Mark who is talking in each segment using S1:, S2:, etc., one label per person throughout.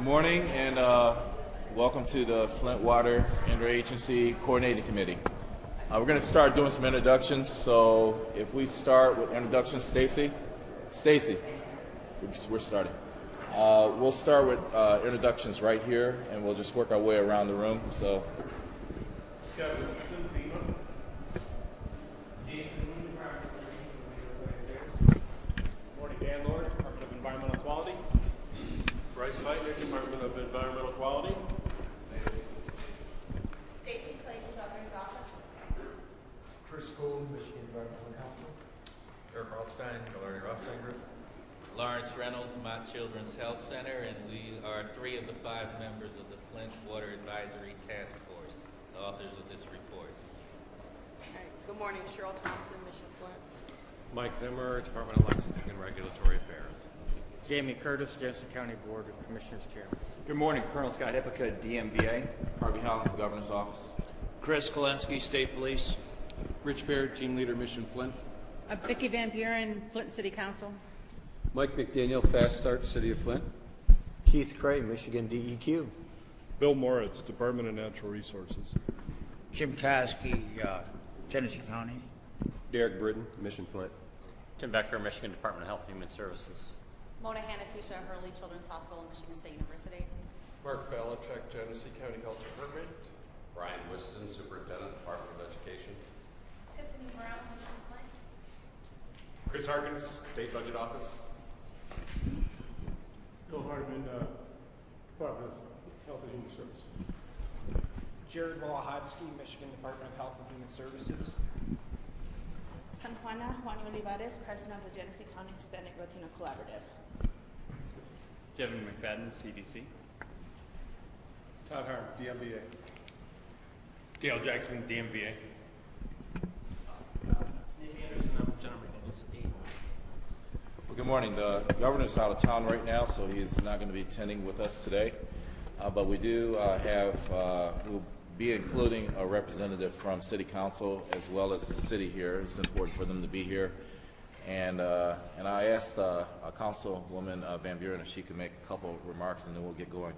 S1: morning and welcome to the Flint Water Interagency Coordinating Committee. We're going to start doing some introductions, so if we start with introductions, Stacy, we're starting. We'll start with introductions right here, and we'll just work our way around the room. So.
S2: Department of Environmental Quality.
S3: Stacy Clayton, Governor's Office.
S4: Chris Cole, Michigan Environmental Council.
S5: Eric Rothstein, Gallardi Rothstein Group.
S6: Lawrence Reynolds, Mott Children's Health Center, and we are 3 of the 5 members of the Flint Water Advisory Task Force, the authors of this report.
S3: All right. Good morning, Cheryl Thompson, Mission Flint.
S5: Mike Zimmer, Department of Licensing and Regulatory Affairs.
S4: Jamie Curtis, Jefferson County Board of Commissioners Chair.
S7: Good morning, Colonel Scott Hippica, DMVA.
S1: Harvey Hollins, Governor's Office.
S8: Chris Kolensky, State Police.
S9: Rich Baird, Team Leader, Mission Flint.
S10: Vicki Van Buren, Flint City Council.
S9: Mike McDaniel, Fast Start, City of Flint.
S4: Keith Cray, Michigan DEQ.
S2: Bill Moritz, Department of Natural Resources.
S8: Jim Kosky, Tennessee County.
S7: Derek Britton, Mission Flint.
S11: Tim Becker, Michigan Department of Health and Human Services.
S3: Mona Hanatisha, Hurley Children's Hospital, Michigan State University.
S5: Mark Belichick, Genesee County Health Department.
S12: Brian Whiston, Superintendent, Department of Education.
S3: Tiffany Brown, Mission Flint.
S5: Chris Harkins, State Budget Office.
S2: Bill Hardiman, Department of Health and Human Services.
S4: Jared Wolohodsky, Michigan Department of Health and Human Services.
S10: San Juana, Juan Olivares, President of the Genesee County Hispanic Latino Collaborative.
S11: Kevin McFadden, CDC.
S2: Todd Harm, DMVA.
S5: Dale Jackson, DMVA.
S1: Well, good morning. The governor's out of town right now, so he's not going to be attending with us today. But we do we'll be including a representative from City Council as well as the city here. It's important for them to be here. And I asked Councilwoman Van Buren if she could make a couple of remarks, and then we'll get going.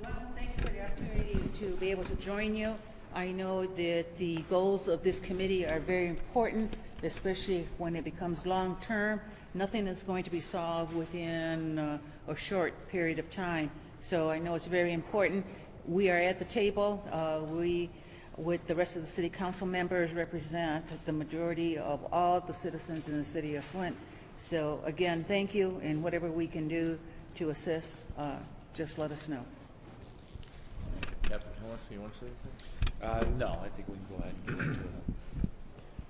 S10: Thank you for the opportunity to be able to join you. I know that the goals of this committee are very important, especially when it becomes long-term. Nothing is going to be solved within a short period of time. So I know it's very important. We are at the table. We, with the rest of the city council members, represent the majority of all the citizens in the city of Flint. So again, thank you, and whatever we can do to assist, just let us know.
S1: Captain Hillis, you want to say anything?
S9: No, I think we can go ahead and get into it.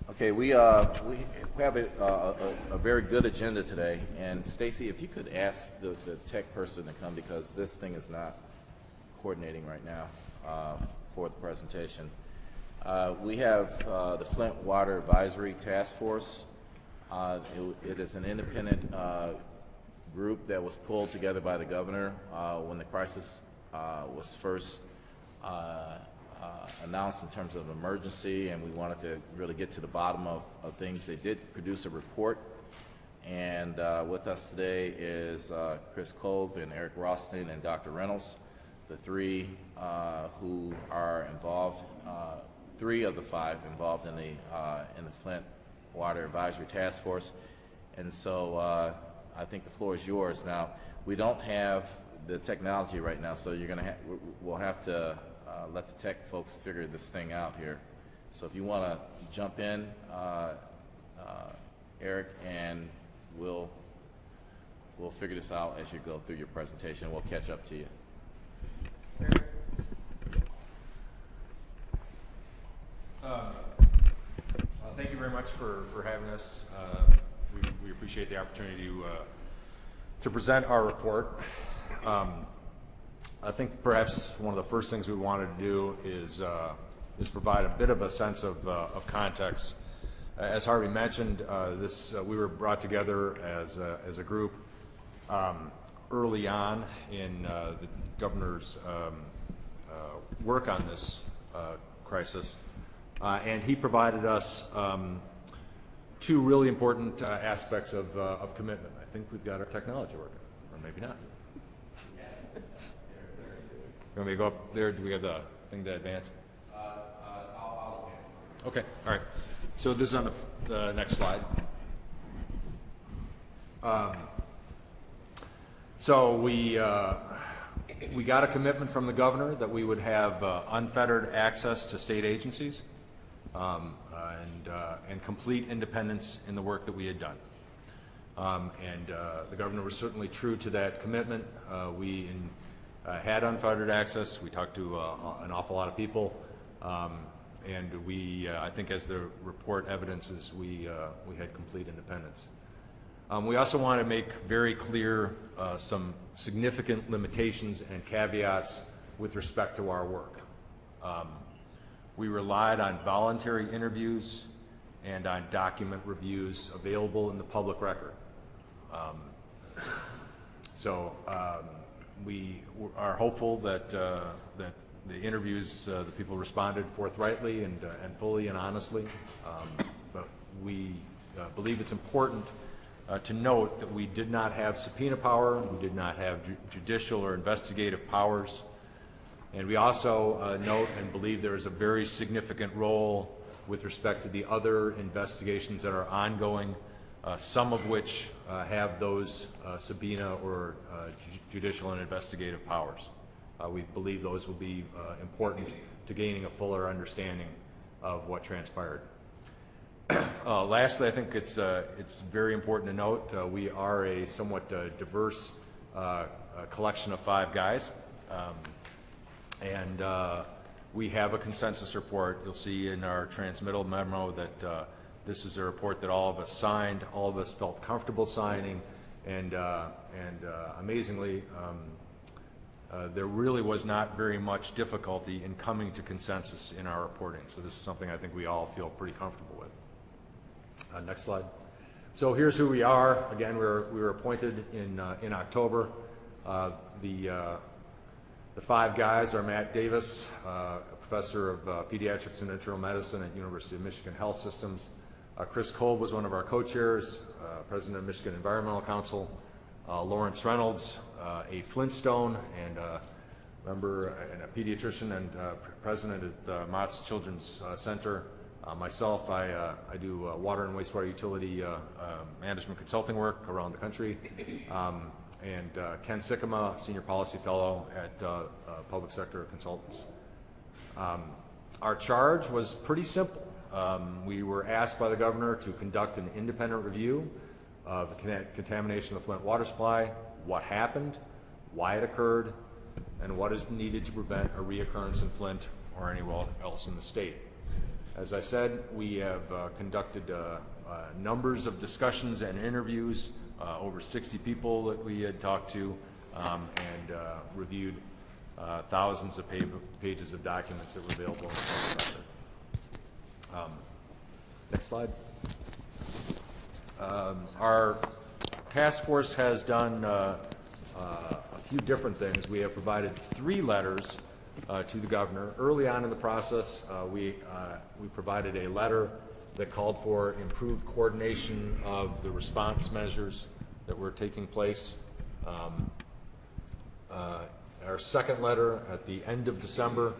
S1: Okay, we have a very good agenda today, and Stacy, if you could ask the tech person to come, because this thing is not coordinating right now for the presentation. We have the Flint Water Advisory Task Force. It is an independent group that was pulled together by the governor when the crisis was first announced in terms of emergency, and we wanted to really get to the bottom of things. They did produce a report, and with us today is Chris Kolb and Eric Rothstein and Dr. Reynolds, the 3 who are involved, 3 of the 5 involved in the Flint Water Advisory Task Force. And so I think the floor is yours. Now, we don't have the technology right now, so we'll have to let the tech folks figure this thing out here. So if you want to jump in, Eric, and we'll figure this out as you go through your presentation. We'll catch up to you.
S5: Thank you very much for having us. We appreciate the opportunity to present our report. I think perhaps one of the first things we wanted to do is provide a bit of a sense of context. As Harvey mentioned, we were brought together as a group early on in the governor's work on this crisis, and he provided us 2 really important aspects of commitment. I think we've got our technology working. or maybe not. You want me to go up there? Do we have the thing to advance?
S1: I'll advance.
S5: Okay, all right. So this is on the next slide. So we got a commitment from the governor that we would have unfettered access to state agencies and complete independence in the work that we had done. The governor was certainly true to that commitment. We had unfettered access. We talked to an awful lot of people. And we, I think as the report evidences, we had complete independence. We also want to make very clear some significant limitations and caveats with respect to our work. We relied on voluntary interviews and on document reviews available in the public record. We are hopeful that the interviews, the people responded forthrightly and fully and honestly. But we believe it's important to note that we did not have subpoena power, we did not have judicial or investigative powers, and we also note and believe there is a very significant role with respect to the other investigations that are ongoing, some of which have those subpoena or judicial and investigative powers. We believe those will be important to gaining a fuller understanding of what transpired. Lastly, I think it's very important to note we are a somewhat diverse collection of 5 guys, and we have a consensus report. You'll see in our transmittal memo that this is a report that all of us signed, all of us felt comfortable signing, and amazingly, there really was not very much difficulty in coming to consensus in our reporting. So this is something I think we all feel pretty comfortable with. Next slide. So here's who we are. Again, we were appointed in October. The 5 guys are Matt Davis, a professor of pediatrics and internal medicine at University of Michigan Health Systems. Chris Kolb was one of our co-chairs, president of Michigan Environmental Council. Lawrence Reynolds, a Flintstone and member and a pediatrician and president at the Mott's Children's Center. Myself, I do water and wastewater utility management consulting work around the country. And Ken Sikkema, senior policy fellow at Public Sector Consultants. Our charge was pretty simple. We were asked by the governor to conduct an independent review of the contamination of the Flint water supply, what happened, why it occurred, and what is needed to prevent a reoccurrence in Flint or anywhere else in the state. As I said, we have conducted numbers of discussions and interviews, over 60 people that we had talked to, and reviewed thousands of pages of documents that were available in the public record. Next slide. Our task force has done a few different things. We have provided 3 letters to the governor. Early on in the process, we provided a letter that called for improved coordination of the response measures that were taking place. Our second letter at the end of December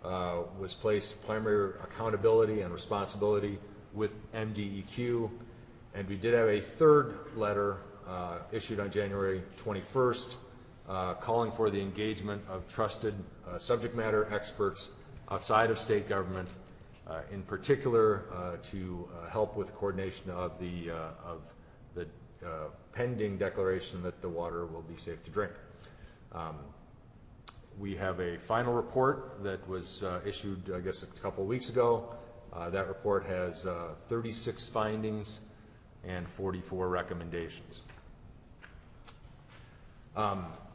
S5: was placed primary accountability and responsibility with MDEQ, and we did have a third letter issued on January 21st calling for the engagement of trusted subject matter experts outside of state government, in particular to help with coordination of the pending declaration that the water will be safe to drink. We have a final report that was issued, I guess, a couple of weeks ago. That report has 36 findings and 44 recommendations.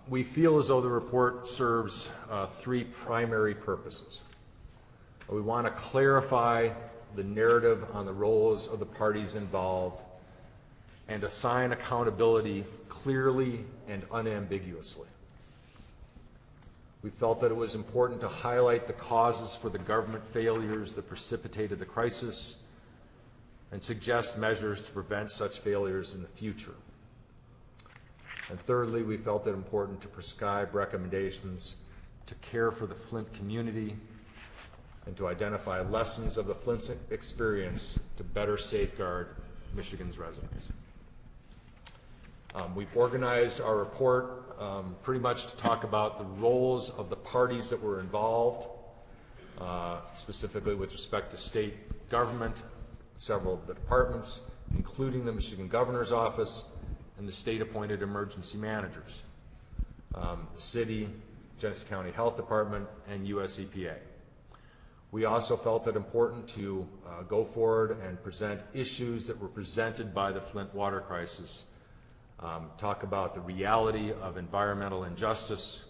S5: We feel as though the report serves 3 primary purposes. We want to clarify the narrative on the roles of the parties involved and assign accountability clearly and unambiguously. We felt that it was important to highlight the causes for the government failures that precipitated the crisis and suggest measures to prevent such failures in the future. And thirdly, we felt it important to prescribe recommendations to care for the Flint community and to identify lessons of the Flint experience to better safeguard Michigan's residents. We've organized our report pretty much to talk about the roles of the parties that were involved, specifically with respect to state government, several of the departments, including the Michigan Governor's Office and the state-appointed emergency managers, the city, Genesee County Health Department, and US EPA. We also felt it important to go forward and present issues that were presented by the Flint water crisis, talk about the reality of environmental injustice,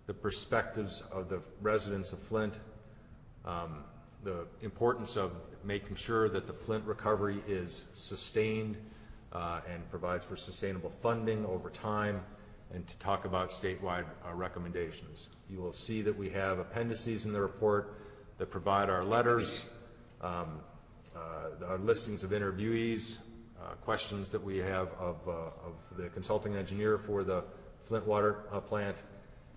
S5: the perspectives of the residents of Flint, the importance of making sure that the Flint recovery is sustained and provides for sustainable funding over time, and to talk about statewide recommendations. You will see that we have appendices in the report that provide our letters, our listings of interviewees, questions that we have of the consulting engineer for the Flint water plant,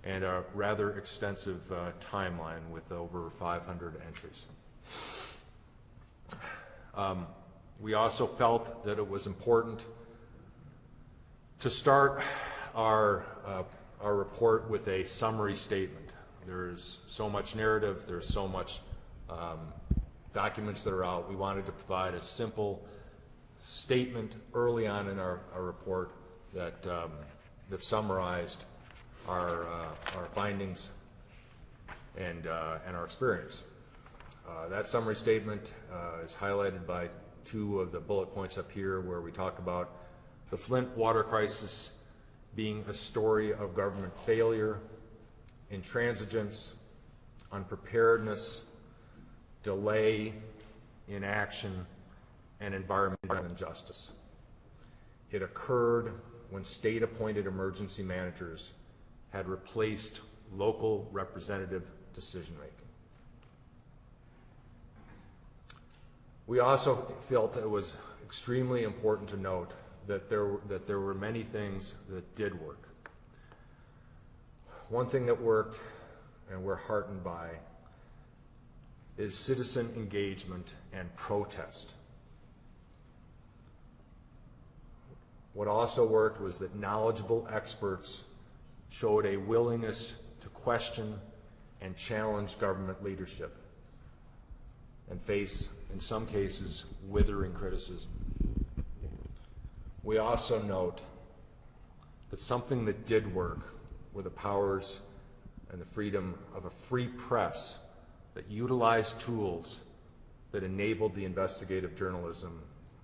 S5: and a rather extensive timeline with over 500 entries. We also felt that it was important to start our report with a summary statement. There is so much narrative, there's so much documents that are out. We wanted to provide a simple statement early on in our report that summarized our findings and our experience. That summary statement is highlighted by two of the bullet points up here, where we talk about the Flint water crisis being a story of government failure, intransigence, unpreparedness, delay, inaction, and environmental injustice. It occurred when state-appointed emergency managers had replaced local representative decision-making. We also felt it was extremely important to note that there were many things that did work. One thing that worked, and we're heartened by, is citizen engagement and protest. What also worked was that knowledgeable experts showed a willingness to question and challenge government leadership and face, in some cases, withering criticism. We also note that something that did work were the powers and the freedom of a free press that utilized tools that enabled the investigative journalism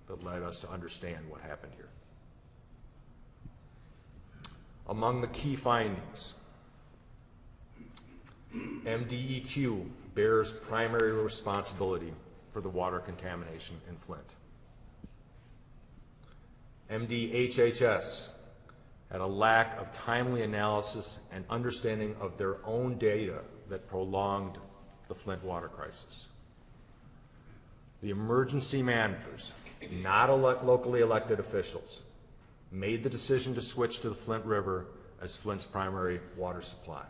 S5: that led us to understand what happened here. Among the key findings, MDEQ bears primary responsibility for the water contamination in Flint. MDHHS had a lack of timely analysis and understanding of their own data that prolonged the Flint water crisis. The emergency managers, not locally elected officials, made the decision to switch to the Flint River as Flint's primary water supply.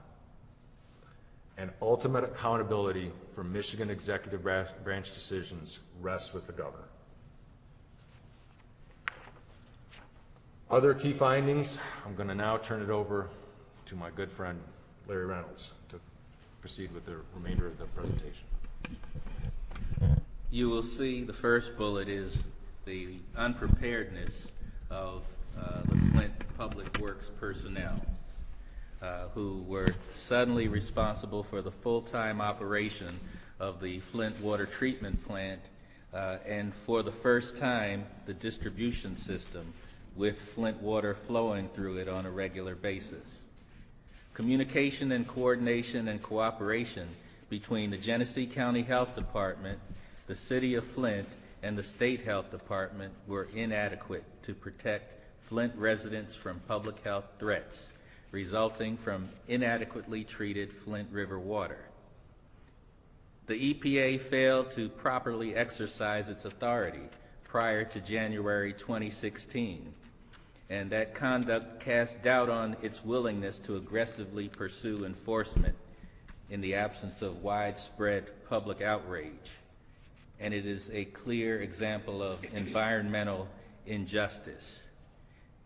S5: And ultimate accountability for Michigan executive branch decisions rests with the governor. Other key findings, I'm going to now turn it over to my good friend Larry Reynolds to proceed with the remainder of the presentation.
S6: You will see the first bullet is the unpreparedness of the Flint Public Works personnel who were suddenly responsible for the full-time operation of the Flint water treatment plant and for the first time the distribution system with Flint water flowing through it on a regular basis. Communication and coordination and cooperation between the Genesee County Health Department, the City of Flint, and the State Health Department were inadequate to protect Flint residents from public health threats resulting from inadequately treated Flint River water. The EPA failed to properly exercise its authority prior to January 2016, and that conduct casts doubt on its willingness to aggressively pursue enforcement in the absence of widespread public outrage. And it is a clear example of environmental injustice.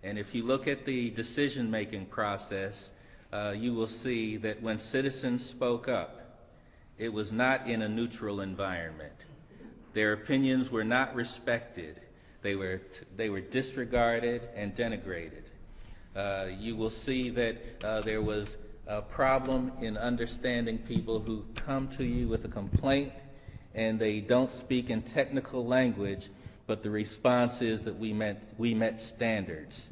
S6: And if you look at the decision-making process, you will see that when citizens spoke up, it was not in a neutral environment. Their opinions were not respected. They were disregarded and denigrated. You will see that there was a problem in understanding people who come to you with a complaint and they don't speak in technical language, but the response is that we met standards.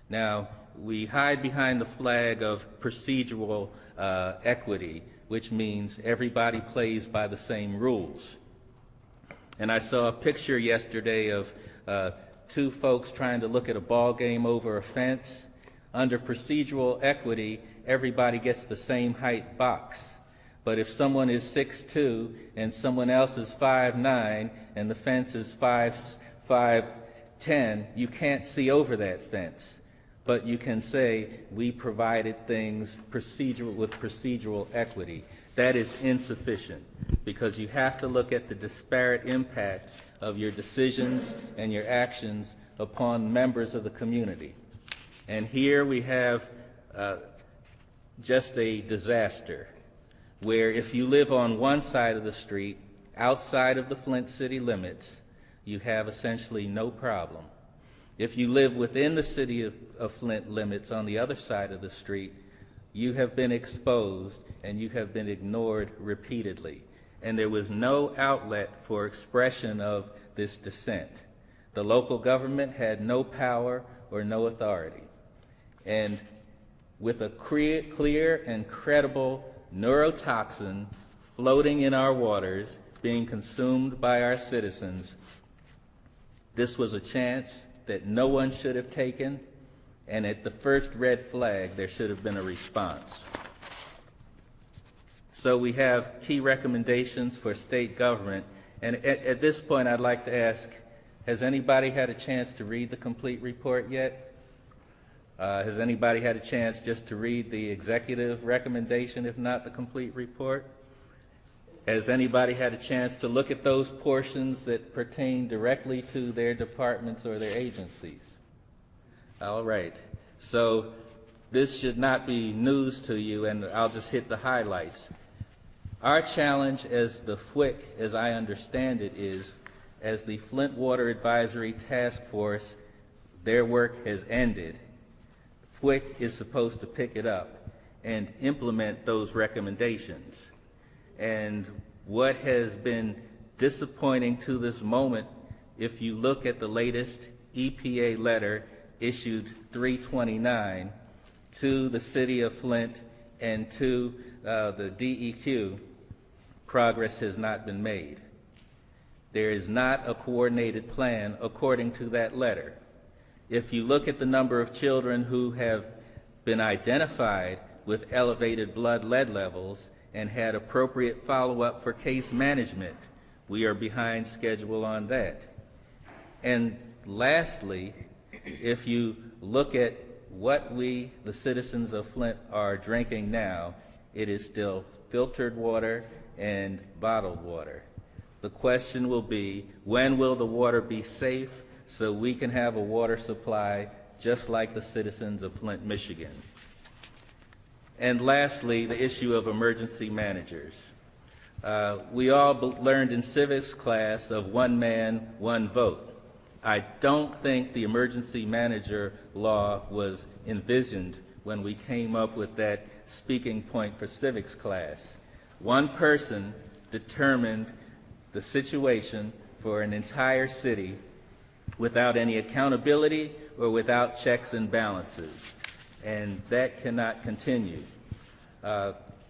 S6: Now, we hide behind the flag of procedural equity, which means everybody plays by the same rules. And I saw a picture yesterday of two folks trying to look at a ball game over a fence. Under procedural equity, everybody gets the same height box. But if someone is 6'2" and someone else is 5'9" and the fence is 5'10", you can't see over that fence. But you can say, we provided things with procedural equity. That is insufficient, because you have to look at the disparate impact of your decisions and your actions upon members of the community. And here we have just a disaster, where if you live on one side of the street, outside of the Flint city limits, you have essentially no problem. If you live within the city of Flint limits on the other side of the street, you have been exposed and you have been ignored repeatedly. And there was no outlet for expression of this dissent. The local government had no power or no authority. And with a clear and credible neurotoxin floating in our waters, being consumed by our citizens, this was a chance that no one should have taken, and at the first red flag, there should have been a response. So we have key recommendations for state government, and at this point, I'd like to ask, has anybody had a chance to read the complete report yet? Has anybody had a chance just to read the executive recommendation, if not the complete report? Has anybody had a chance to look at those portions that pertain directly to their departments or their agencies? All right. So this should not be news to you, and I'll just hit the highlights. Our challenge as the FWICC, as I understand it, is as the Flint Water Advisory Task Force, their work has ended. FWICC is supposed to pick it up and implement those recommendations. And what has been disappointing to this moment, if you look at the latest EPA letter issued 3/29 to the city of Flint and to the DEQ, progress has not been made. There is not a coordinated plan according to that letter. If you look at the number of children who have been identified with elevated blood lead levels and had appropriate follow-up for case management, we are behind schedule on that. And lastly, if you look at what we, the citizens of Flint, are drinking now, it is still filtered water and bottled water. The question will be, when will the water be safe so we can have a water supply just like the citizens of Flint, Michigan? And lastly, the issue of emergency managers. We all learned in civics class of one man, one vote. I don't think the emergency manager law was envisioned when we came up with that speaking point for civics class. One person determined the situation for an entire city without any accountability or without checks and balances. And that cannot continue.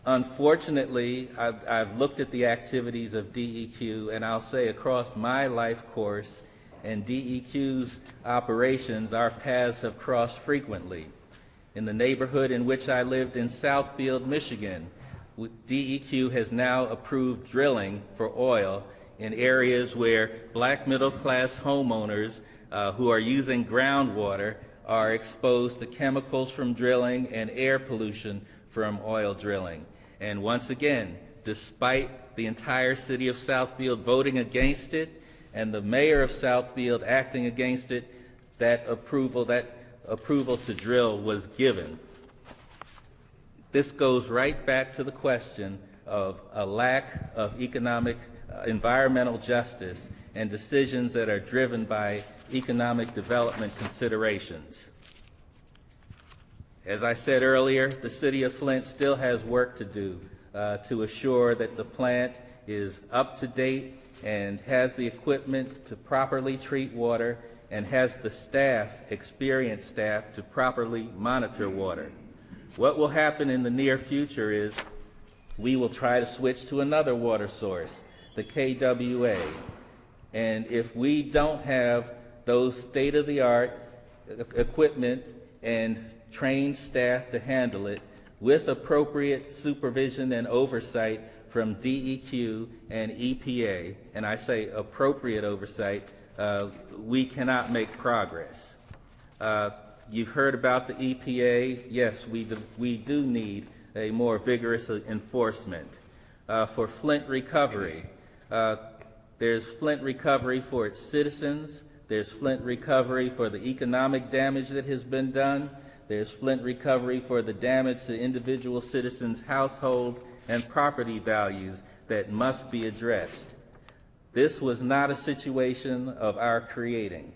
S6: Unfortunately, I've looked at the activities of DEQ, and I'll say across my life course and DEQ's operations, our paths have crossed frequently. In the neighborhood in which I lived in Southfield, Michigan, DEQ has now approved drilling for oil in areas where black middle-class homeowners who are using groundwater are exposed to chemicals from drilling and air pollution from oil drilling. And once again, despite the entire city of Southfield voting against it and the mayor of Southfield acting against it, that approval to drill was given. This goes right back to the question of a lack of economic, environmental justice and decisions that are driven by economic development considerations. As I said earlier, the city of Flint still has work to do to assure that the plant is up to date and has the equipment to properly treat water and has the staff, experienced staff, to properly monitor water. What will happen in the near future is we will try to switch to another water source, the KWA. And if we don't have those state-of-the-art equipment and trained staff to handle it with appropriate supervision and oversight from DEQ and EPA, and I say appropriate oversight, we cannot make progress. You've heard about the EPA. Yes, we do need a more vigorous enforcement. For Flint Recovery, there's Flint Recovery for its citizens. There's Flint Recovery for the economic damage that has been done. There's Flint Recovery for the damage to individual citizens' households and property values that must be addressed. This was not a situation of our creating.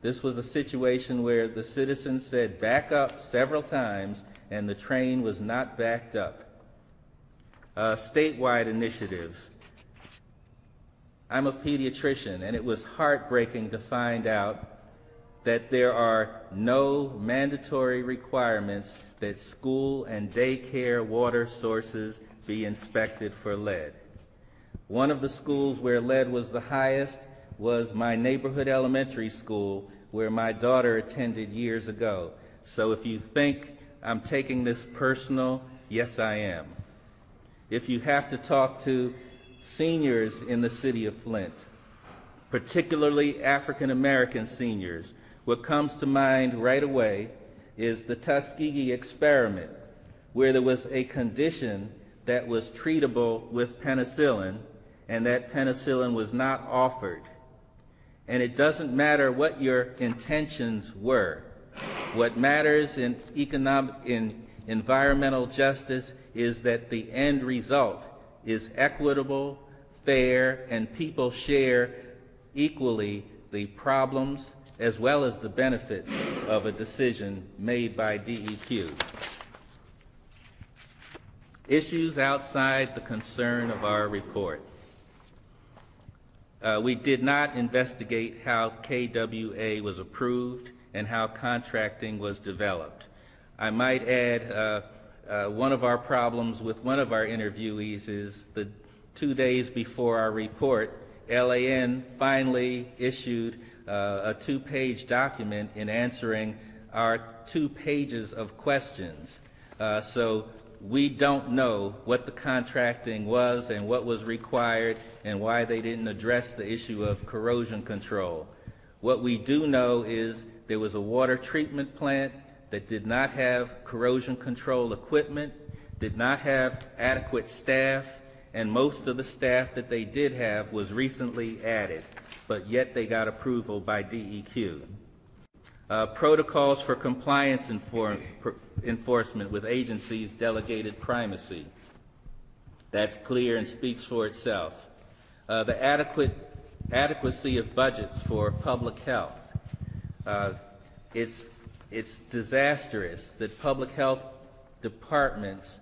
S6: This was a situation where the citizens said back up several times and the train was not backed up. Statewide initiatives. I'm a pediatrician, and it was heartbreaking to find out that there are no mandatory requirements that school and daycare water sources be inspected for lead. One of the schools where lead was the highest was my neighborhood elementary school, where my daughter attended years ago. So if you think I'm taking this personal, yes, I am. If you have to talk to seniors in the city of Flint, particularly African American seniors, what comes to mind right away is the Tuskegee experiment, where there was a condition that was treatable with penicillin, and that penicillin was not offered. And it doesn't matter what your intentions were. What matters in environmental justice is that the end result is equitable, fair, and people share equally the problems as well as the benefits of a decision made by DEQ. Issues outside the concern of our report. We did not investigate how KWA was approved and how contracting was developed. I might add one of our problems with one of our interviewees is the 2 days before our report, LAN finally issued a 2-page document in answering our 2 pages of questions. So we don't know what the contracting was and what was required and why they didn't address the issue of corrosion control. What we do know is there was a water treatment plant that did not have corrosion control equipment, did not have adequate staff, and most of the staff that they did have was recently added, but yet they got approval by DEQ. Protocols for compliance enforcement with agencies delegated primacy. That's clear and speaks for itself. The adequacy of budgets for public health. It's disastrous that public health departments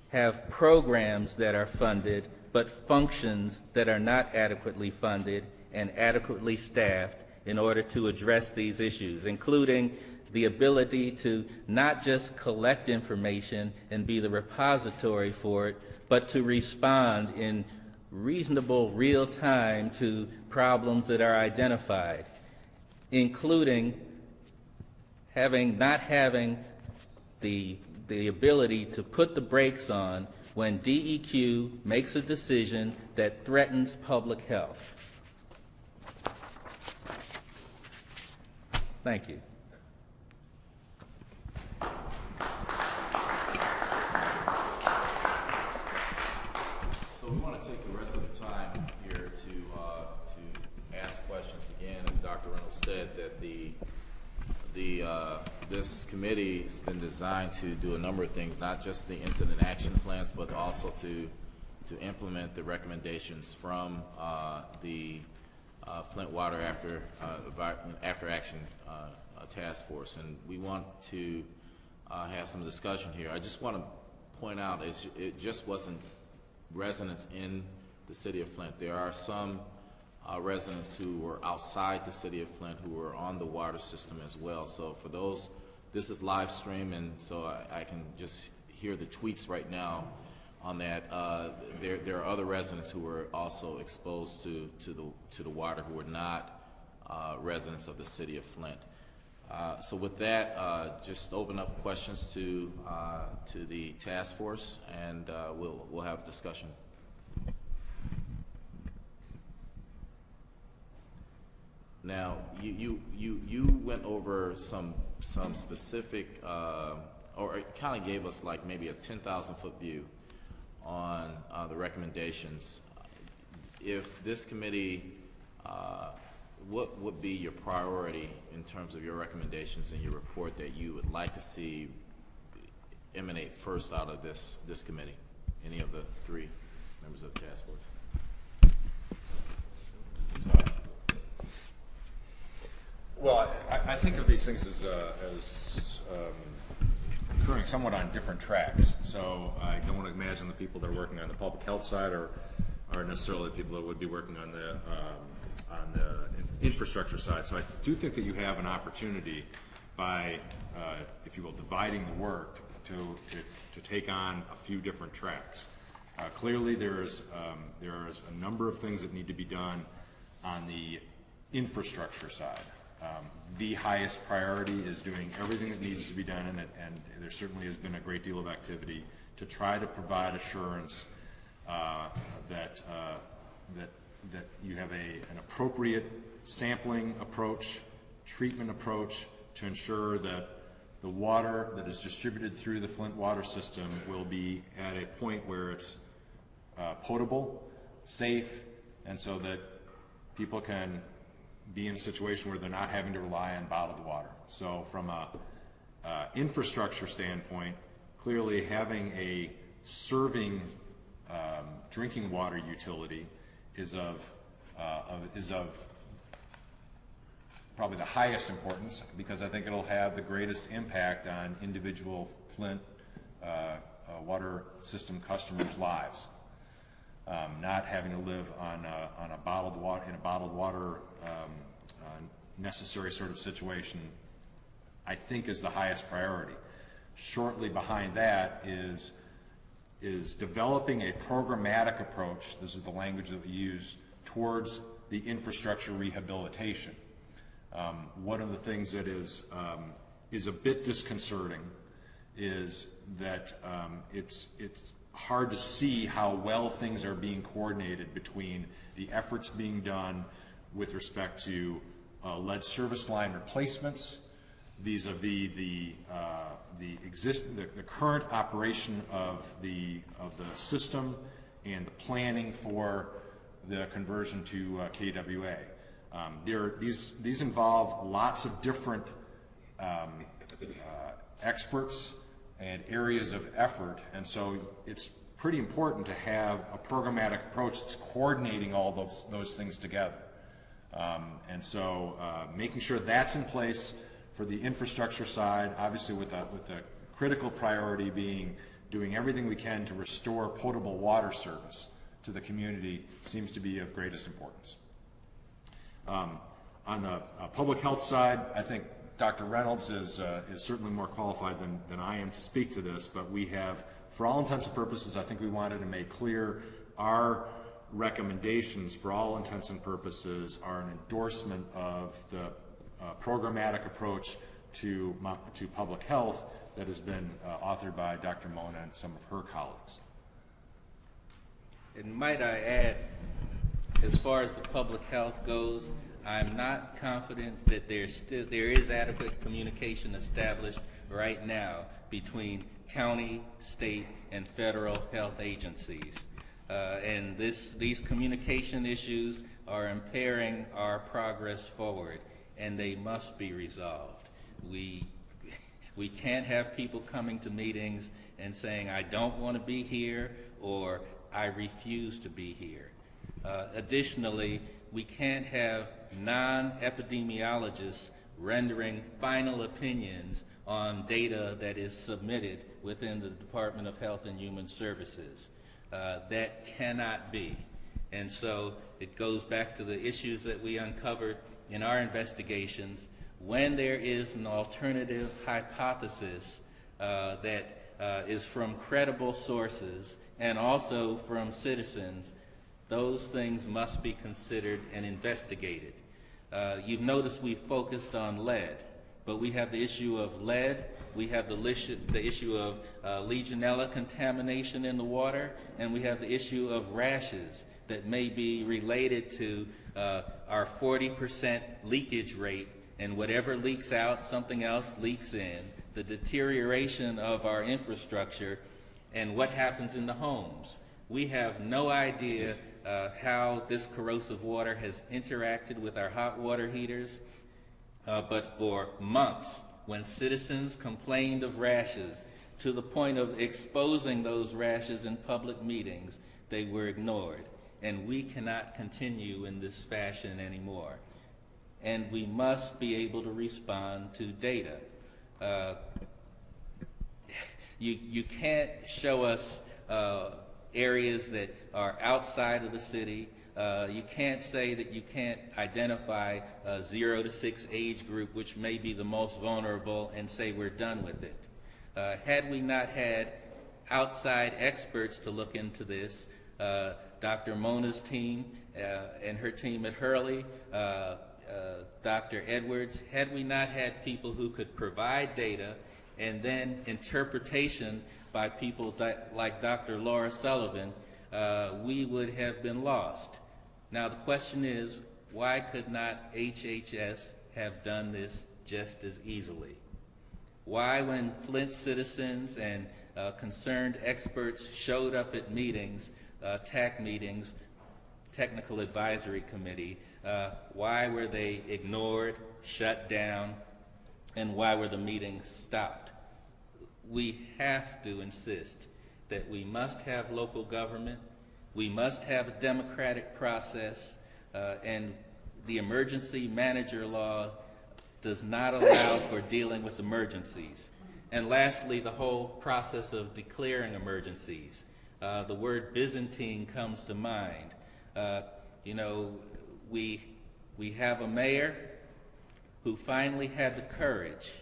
S6: have programs that are funded, but functions that are not adequately funded and adequately staffed in order to address these issues, including the ability to not just collect information and be the repository for it, but to respond in reasonable real time to problems that are identified, including not having the ability to put the brakes on when DEQ makes a decision that threatens public health. Thank you.
S1: ask questions again, as Dr. Reynolds said, that this committee has been designed to do a number of things, not just the incident action plans, but also to implement the recommendations from the Flint Water After Action Task Force. And we want to have some discussion here. I just want to point out it just wasn't residents in the city of Flint. There are some residents who were outside the city of Flint who were on the water system as well. So for those, this is live stream, and so I can just hear the tweets right now on that. There are other residents who were also exposed to the water who were not residents of the city of Flint. So with that, just open up questions to the task force, and we'll have a discussion. Now, you went over some specific, or it kind of gave us like maybe a 10,000-foot view on the recommendations. If this committee, what would be your priority in terms of your recommendations in your report that you would like to see emanate first out of this committee? Any of the three members of the task force?
S5: Well, I think of these things as occurring somewhat on different tracks. So I don't want to imagine the people that are working on the public health side are necessarily the people that would be working on the infrastructure side. So I do think that you have an opportunity by, if you will, dividing the work to take on a few different tracks. Clearly, there's a number of things that need to be done on the infrastructure side. The highest priority is doing everything that needs to be done in it, and there certainly has been a great deal of activity to try to provide assurance that you have an appropriate sampling approach, treatment approach to ensure that the water that is distributed through the Flint water system will be at a point where it's potable, safe, and so that people can be in a situation where they're not having to rely on bottled water. So from a infrastructure standpoint, clearly having a serving drinking water utility is of probably the highest importance, because I think it'll have the greatest impact on individual Flint water system customers' lives. Not having to live on a bottled water in a bottled water necessary sort of situation, I think, is the highest priority. Shortly behind that is developing a programmatic approach. This is the language that we use towards the infrastructure rehabilitation. One of the things that is a bit disconcerting is that it's hard to see how well things are being coordinated between the efforts being done with respect to lead service line replacements vis-a-vis the current operation of the system and the planning for the conversion to KWA. These involve lots of different experts and areas of effort, and so it's pretty important to have a programmatic approach that's coordinating all those things together. And so making sure that's in place for the infrastructure side, obviously with the critical priority being doing everything we can to restore potable water service to the community, seems to be of greatest importance. On the public health side, I think Dr. Reynolds is certainly more qualified than I am to speak to this, but we have, for all intents and purposes, I think we wanted to make clear our recommendations, for all intents and purposes, are an endorsement of the programmatic approach to public health that has been authored by Dr. Mona and some of her colleagues.
S6: And might I add, as far as the public health goes, I'm not confident that there is adequate communication established right now between county, state, and federal health agencies. And these communication issues are impairing our progress forward, and they must be resolved. We can't have people coming to meetings and saying, I don't want to be here, or I refuse to be here. Additionally, we can't have non-epidemiologists rendering final opinions on data that is submitted within the Department of Health and Human Services. That cannot be. And so it goes back to the issues that we uncovered in our investigations. When there is an alternative hypothesis that is from credible sources and also from citizens, those things must be considered and investigated. You've noticed we focused on lead, but we have the issue of lead, we have the issue of Legionella contamination in the water, and we have the issue of rashes that may be related to our 40% leakage rate, and whatever leaks out, something else leaks in, the deterioration of our infrastructure, and what happens in the homes. We have no idea how this corrosive water has interacted with our hot water heaters, but for months, when citizens complained of rashes to the point of exposing those rashes in public meetings, they were ignored. And we cannot continue in this fashion anymore. And we must be able to respond to data. You can't show us areas that are outside of the city. You can't say that you can't identify a 0 to 6 age group, which may be the most vulnerable, and say we're done with it. Had we not had outside experts to look into this, Dr. Mona's team and her team at Hurley, Dr. Edwards, had we not had people who could provide data and then interpretation by people like Dr. Laura Sullivan, we would have been lost. Now the question is, why could not HHS have done this just as easily? Why, when Flint citizens and concerned experts showed up at meetings, TAC meetings, Technical Advisory Committee, why were they ignored, shut down, and why were the meetings stopped? We have to insist that we must have local government, we must have a democratic process, and the emergency manager law does not allow for dealing with emergencies. And lastly, the whole process of declaring emergencies. The word Byzantine comes to mind. You know, we have a mayor who finally had the courage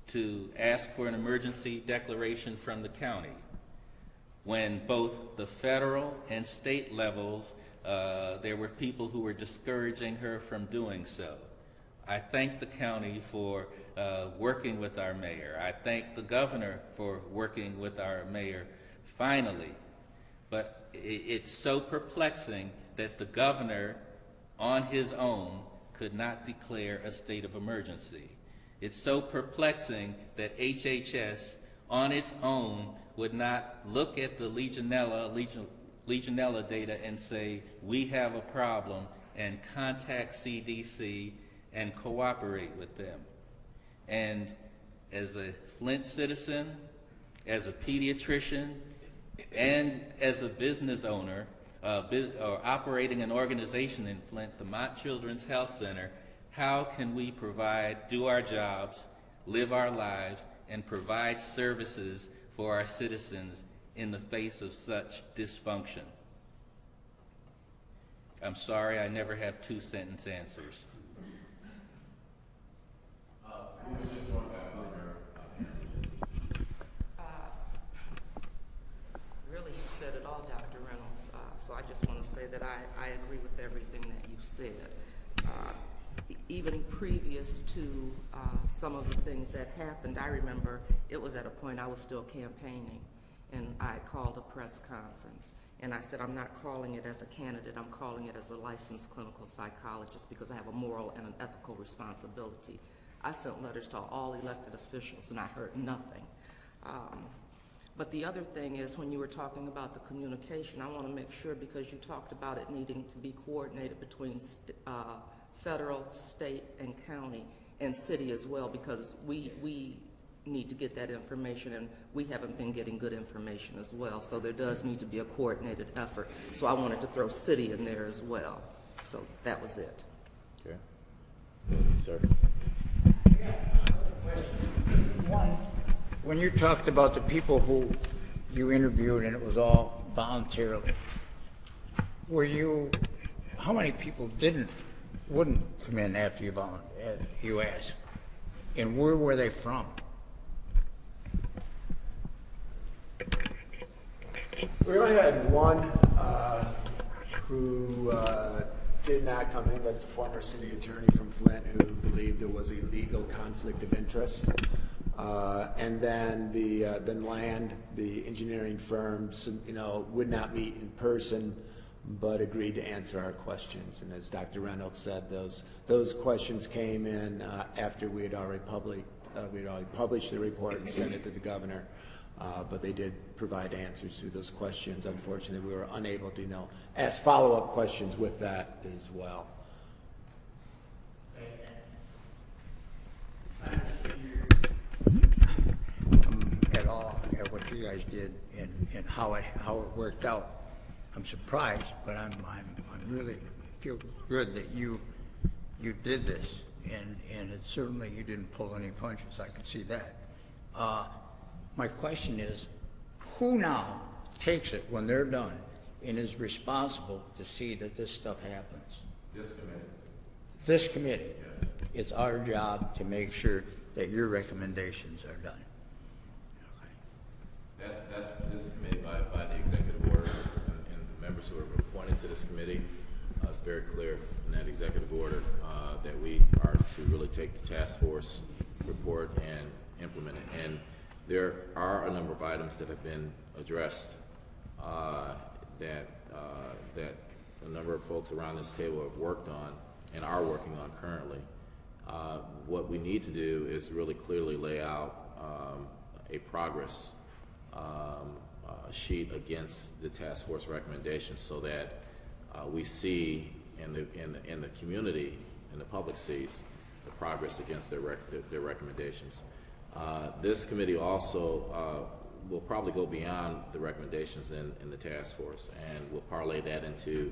S6: to ask for an emergency declaration from the county, when both the federal and state levels, there were people who were discouraging her from doing so. I thank the county for working with our mayor. I thank the governor for working with our mayor, finally. But it's so perplexing that the governor, on his own, could not declare a state of emergency. It's so perplexing that HHS, on its own, would not look at the Legionella data and say, we have a problem, and contact CDC and cooperate with them. And as a Flint citizen, as a pediatrician, and as a business owner, or operating an organization in Flint, the Mott Children's Health Center, how can we do our jobs, live our lives, and provide services for our citizens in the face of such dysfunction? I'm sorry, I never have two-sentence answers.
S13: Really, you said it all, Dr. Reynolds. So I just want to say that I agree with everything that you've said. Even previous to some of the things that happened, I remember it was at a point I was still campaigning, and I called a press conference. And I said, I'm not calling it as a candidate, I'm calling it as a licensed clinical psychologist because I have a moral and an ethical responsibility. I sent letters to all elected officials, and I heard nothing. But the other thing is, when you were talking about the communication, I want to make sure, because you talked about it needing to be coordinated between federal, state, and county, and city as well, because we need to get that information, and we haven't been getting good information as well. So there does need to be a coordinated effort. So I wanted to throw city in there as well. So that was it.
S1: Okay. Sir.
S8: One, when you talked about the people who you interviewed and it was all voluntarily, how many people wouldn't come in after you asked? And where were they from?
S14: We only had one who did not come in. That's the former city attorney from Flint, who believed there was a legal conflict of interest. And then the engineering firms, would not meet in person, but agreed to answer our questions. And as Dr. Reynolds said, those questions came in after we had already published the report and sent it to the governor. But they did provide answers to those questions. Unfortunately, we were unable to, ask follow-up questions with that as well.
S8: At all at what you guys did and how it worked out. I'm surprised, but I'm really feel good that you did this, and it's certainly you didn't pull any punches. I can see that. My question is, who now takes it when they're done and is responsible to see that this stuff happens?
S1: This committee.
S8: This committee.
S1: Yes.
S8: It's our job to make sure that your recommendations are done. Okay.
S1: That's this committee by the executive order, and the members who are appointed to this committee. It's very clear in that executive order that we are to really take the task force report and implement it. And there are a number of items that have been addressed that a number of folks around this table have worked on and are working on currently. What we need to do is really clearly lay out a progress sheet against the task force recommendations, so that we see in the community and the public sees the progress against their recommendations. This committee also will probably go beyond the recommendations in the task force, and we'll parlay that into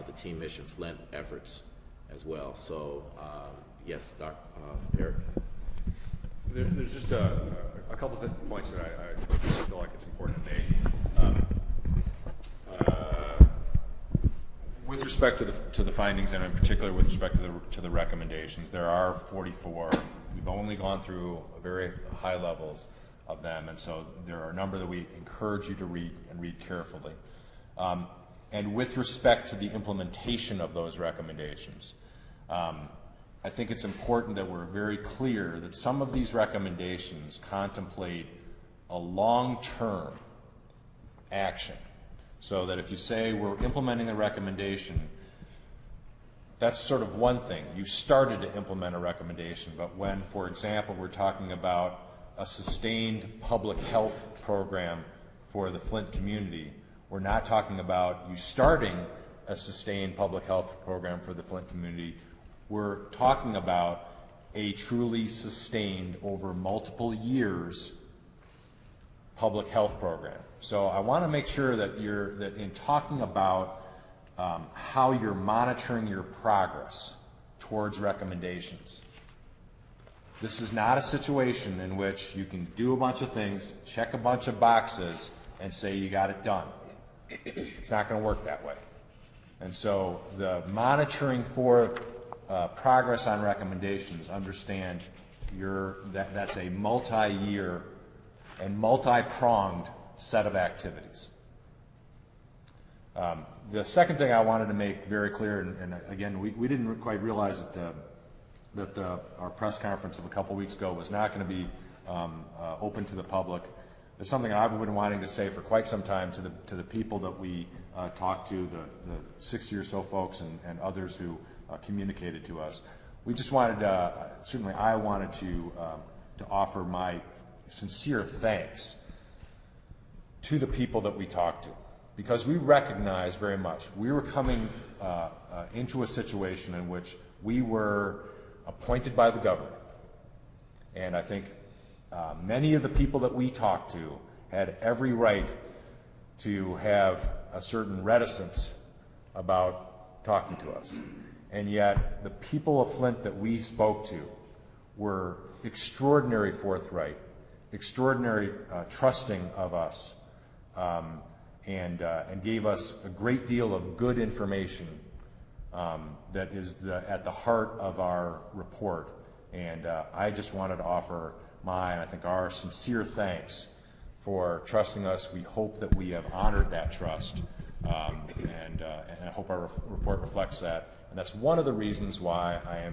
S1: the Team Mission Flint efforts as well. So, yes, Dr. Eric.
S5: There's just a couple of points that I feel like it's important to make. With respect to the findings, and in particular with respect to the recommendations, there are 44. We've only gone through very high levels of them, and so there are a number that we encourage you to read and read carefully. And with respect to the implementation of those recommendations, I think it's important that we're very clear that some of these recommendations contemplate a long-term action. So that if you say we're implementing a recommendation, that's sort of one thing. You started to implement a recommendation, but when, for example, we're talking about a sustained public health program for the Flint community, we're not talking about you starting a sustained public health program for the Flint community. We're talking about a truly sustained, over multiple years, public health program. So I want to make sure that that in talking about how you're monitoring your progress towards recommendations, this is not a situation in which you can do a bunch of things, check a bunch of boxes, and say you got it done. It's not going to work that way. And so the monitoring for progress on recommendations, understand that's a multi-year and multi-pronged set of activities. The second thing I wanted to make very clear, and again, we didn't quite realize that our press conference of a couple weeks ago was not going to be open to the public. There's something I've been wanting to say for quite some time to the people that we talked to, the 60 or so folks and others who communicated to us. We just wanted, certainly I wanted to offer my sincere thanks to the people that we talked to, because we recognize very much we were coming into a situation in which we were appointed by the governor. And I think many of the people that we talked to had every right to have a certain reticence about talking to us. And yet the people of Flint that we spoke to were extraordinary forthright, extraordinary trusting of us, and gave us a great deal of good information that is at the heart of our report. And I just wanted to offer and I think our sincere thanks for trusting us. We hope that we have honored that trust, and I hope our report reflects that. And that's one of the reasons why I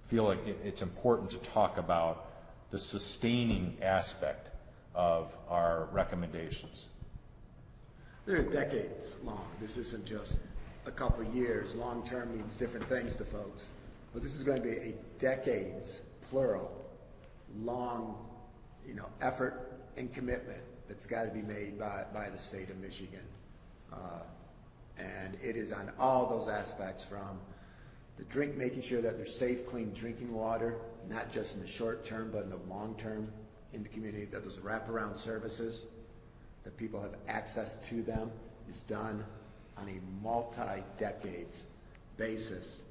S5: feel like it's important to talk about the sustaining aspect of our recommendations.
S14: They're decades long. This isn't just a couple of years. Long term means different things to folks. But this is going to be a decades, plural, long, effort and commitment that's got to be made by the state of Michigan. And it is on all those aspects, from making sure that there's safe, clean drinking water, not just in the short term, but in the long term in the community, that those wraparound services, that people have access to them, is done on a multi-decades basis,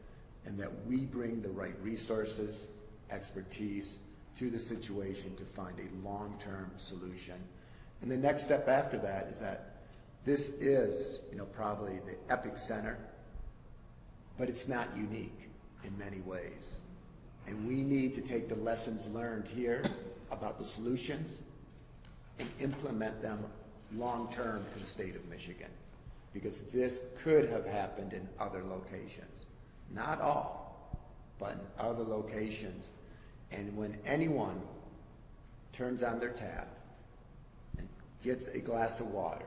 S14: and that we bring the right resources, expertise to the situation to find a long-term solution. And the next step after that is that this is, probably the epic center, but it's not unique in many ways. And we need to take the lessons learned here about the solutions and implement them long-term in the state of Michigan, because this could have happened in other locations. Not all, but in other locations. And when anyone turns on their tap and gets a glass of water,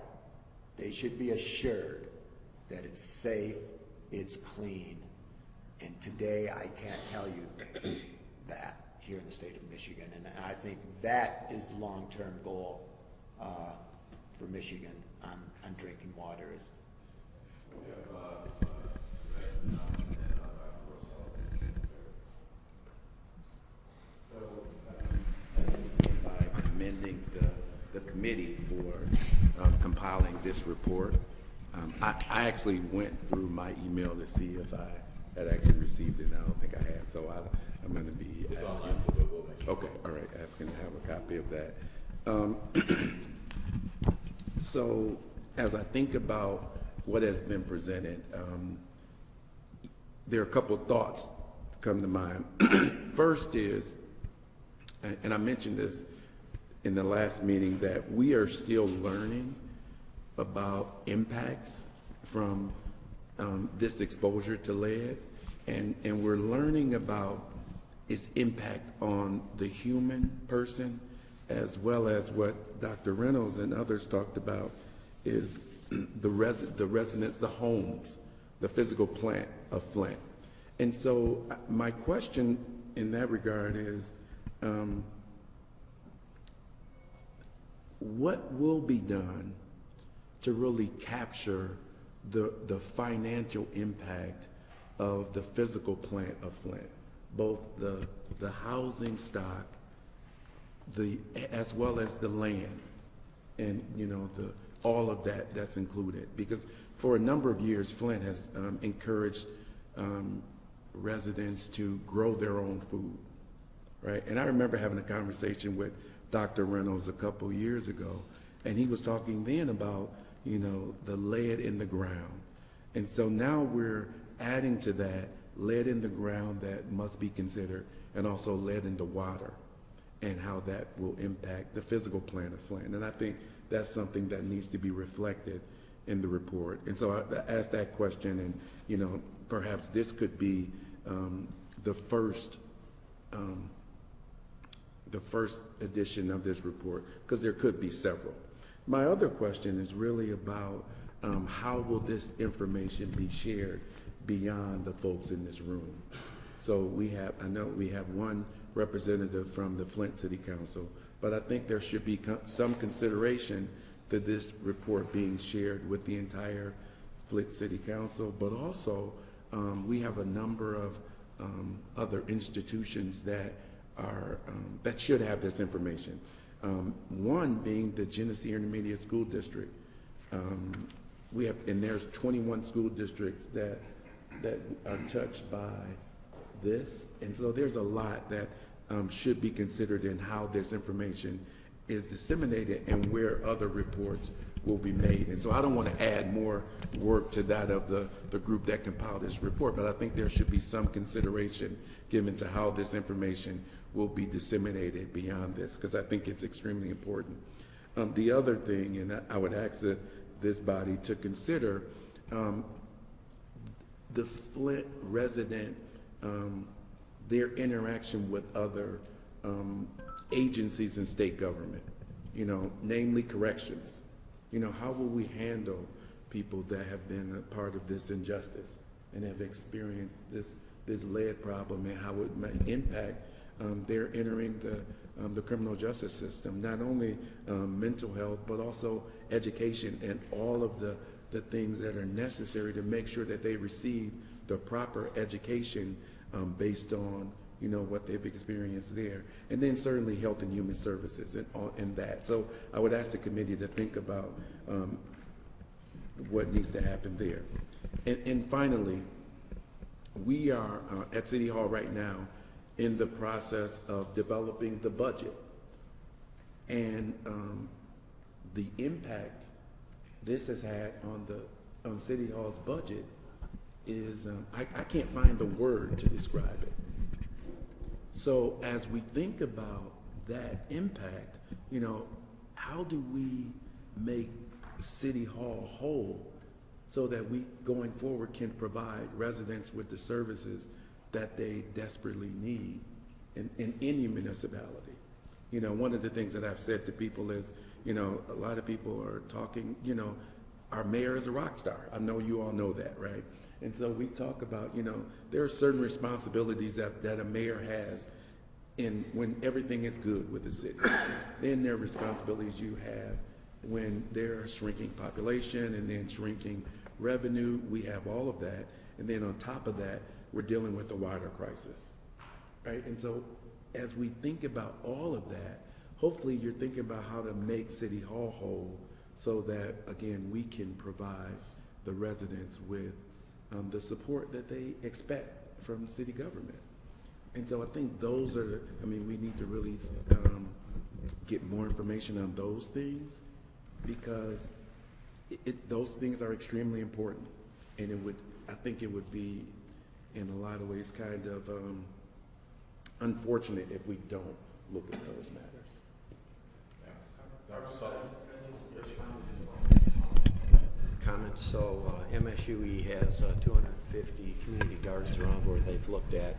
S14: they should be assured that it's safe, it's clean. And today I can't tell you that here in the state of Michigan. And I think that is the long-term goal for Michigan on drinking water.
S15: By commending the committee for compiling this report. I actually went through my email to see if I had actually received it. I don't think I had, so I'm going to be asking. Okay, all right, asking to have a copy of that. So as I think about what has been presented, there are a couple of thoughts that come to mind. First is, and I mentioned this in the last meeting, that we are still learning about impacts from this exposure to lead, and we're learning about its impact on the human person, as well as what Dr. Reynolds and others talked about is the residents, the homes, the physical plant of Flint. And so my question in that regard is, what will be done to really capture the financial impact of the physical plant of Flint, both the housing stock, as well as the land, and all of that's included? Because for a number of years, Flint has encouraged residents to grow their own food, right? And I remember having a conversation with Dr. Reynolds a couple years ago, and he was talking then about the lead in the ground. And so now we're adding to that lead in the ground that must be considered, and also lead in the water, and how that will impact the physical plant of Flint. And I think that's something that needs to be reflected in the report. And so I asked that question, and perhaps this could be the first edition of this report, because there could be several. My other question is really about how will this information be shared beyond the folks in this room? So I know we have one representative from the Flint City Council, but I think there should be some consideration to this report being shared with the entire FWICC City Council, but also we have a number of other institutions that are that should have this information. One being the Genesee Intermediate School District. We have, and there's 21 school districts that are touched by this, and so there's a lot that should be considered in how this information is disseminated and where other reports will be made. And so I don't want to add more work to that of the group that compiled this report, but I think there should be some consideration given to how this information will be disseminated beyond this, because I think it's extremely important. The other thing, and I would ask this body to consider, the Flint resident, their interaction with other agencies in state government, namely corrections. How will we handle people that have been a part of this injustice and have experienced this lead problem, and how it might impact their entering the criminal justice system, not only mental health, but also education and all of the things that are necessary to make sure that they receive the proper education based on what they've experienced there, and then certainly health and human services and that. So I would ask the committee to think about what needs to happen there. And finally, we are at City Hall right now in the process of developing the budget, and the impact this has had on City Hall's budget is I can't find the word to describe it. So as we think about that impact, how do we make City Hall whole so that we, going forward, can provide residents with the services that they desperately need in any municipality? One of the things that I've said to people is, a lot of people are talking, our mayor is a rock star. I know you all know that, right? And so we talk about, there are certain responsibilities that a mayor has when everything is good with the city. Then there are responsibilities you have when there are shrinking population and then shrinking revenue. We have all of that. And then on top of that, we're dealing with the water crisis, right? And so as we think about all of that, hopefully you're thinking about how to make City Hall whole so that, again, we can provide the residents with the support that they expect from city government. And so I think those are, we need to really get more information on those things, because those things are extremely important. And I think it would be, in a lot of ways, kind of unfortunate if we don't look at those matters.
S12: Dr. Sullivan?
S16: Comments. So MSUE has 250 community gardens around where they've looked at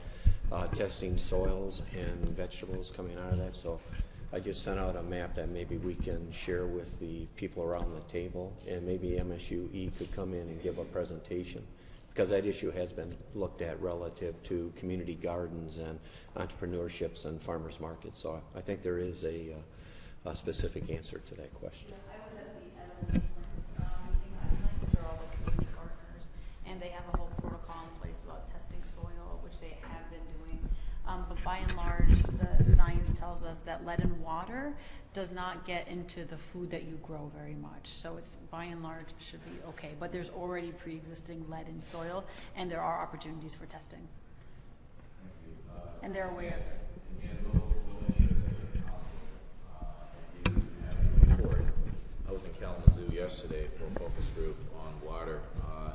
S16: testing soils and vegetables coming out of that. So I just sent out a map that maybe we can share with the people around the table, and maybe MSUE could come in and give a presentation, because that issue has been looked at relative to community gardens and entrepreneurships and farmers markets. So I think there is a specific answer to that question.
S3: I was at the meeting last night, which are all the community gardeners, and they have a whole protocol in place about testing soil, which they have been doing. But by and large, the science tells us that lead in water does not get into the food that you grow very much. So it's, by and large, should be okay. But there's already pre-existing lead in soil, and there are opportunities for testing. And they're aware.
S1: I was in Kalamazoo yesterday for a focus group on water,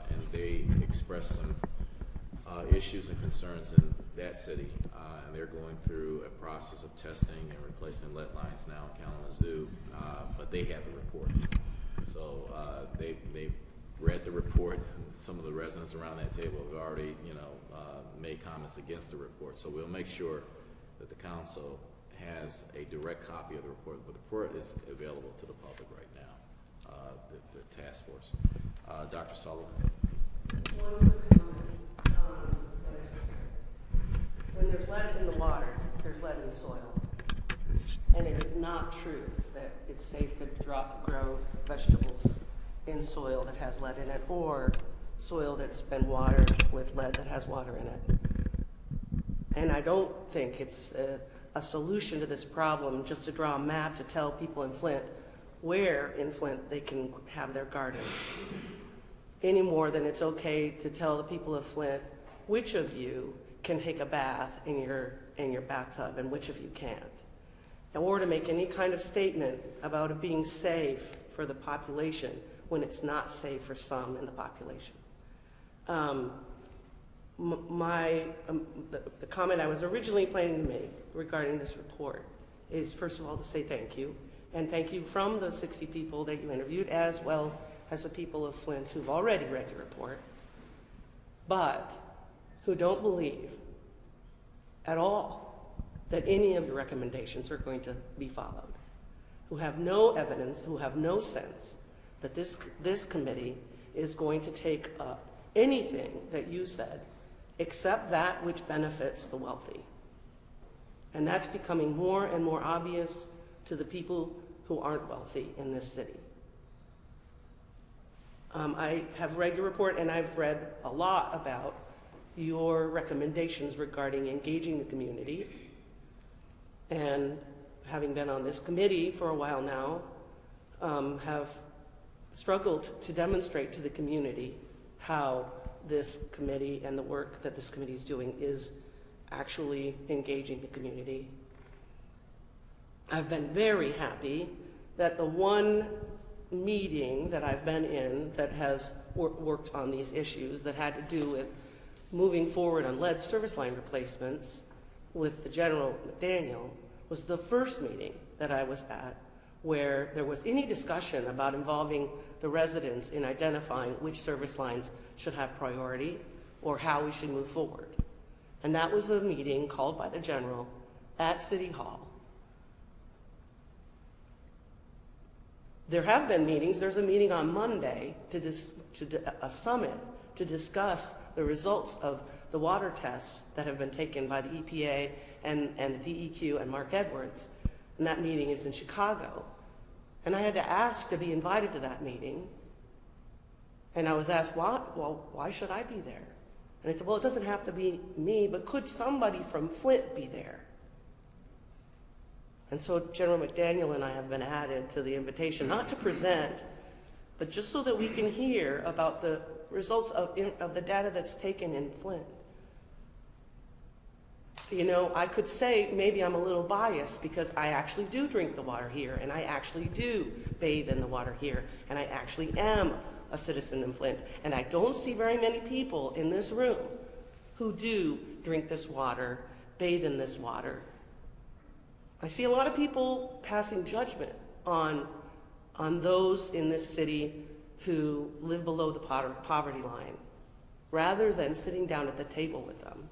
S1: and they expressed some issues and concerns in that city, and they're going through a process of testing and replacing lead lines now in Kalamazoo, but they have the report. So they read the report. Some of the residents around that table have already, made comments against the report. So we'll make sure that the council has a direct copy of the report, but the report is available to the public right now, the task force. Dr. Sullivan.
S17: When there's lead in the water, there's lead in the soil. And it is not true that it's safe to grow vegetables in soil that has lead in it, or soil that's been watered with lead that has water in it. And I don't think it's a solution to this problem just to draw a map to tell people in Flint where in Flint they can have their gardens, any more than it's okay to tell the people of Flint which of you can take a bath in your bathtub and which of you can't, or to make any kind of statement about it being safe for the population when it's not safe for some in the population. The comment I was originally planning to make regarding this report is, first of all, to say thank you, and thank you from the 60 people that you interviewed, as well as the people of Flint who've already read the report, but who don't believe at all that any of your recommendations are going to be followed, who have no evidence, who have no sense that this committee is going to take up anything that you said except that which benefits the wealthy. And that's becoming more and more obvious to the people who aren't wealthy in this city. I have read your report, and I've read a lot about your recommendations regarding engaging the community. And having been on this committee for a while now, have struggled to demonstrate to the community how this committee and the work that this committee is doing is actually engaging the community. I've been very happy that the one meeting that I've been in that has worked on these issues that had to do with moving forward on lead service line replacements with the General McDaniel was the first meeting that I was at where there was any discussion about involving the residents in identifying which service lines should have priority or how we should move forward. And that was a meeting called by the General at City Hall. There have been meetings. There's a meeting on Monday, a summit, to discuss the results of the water tests that have been taken by the EPA and the DEQ and Mark Edwards. And that meeting is in Chicago. And I had to ask to be invited to that meeting. And I was asked, why should I be there? And I said, well, it doesn't have to be me, but could somebody from Flint be there? And so General McDaniel and I have been added to the invitation, not to present, but just so that we can hear about the results of the data that's taken in Flint. You know, I could say maybe I'm a little biased because I actually do drink the water here, and I actually do bathe in the water here, and I actually am a citizen in Flint. And I don't see very many people in this room who do drink this water, bathe in this water. I see a lot of people passing judgment on those in this city who live below the poverty line, rather than sitting down at the table with them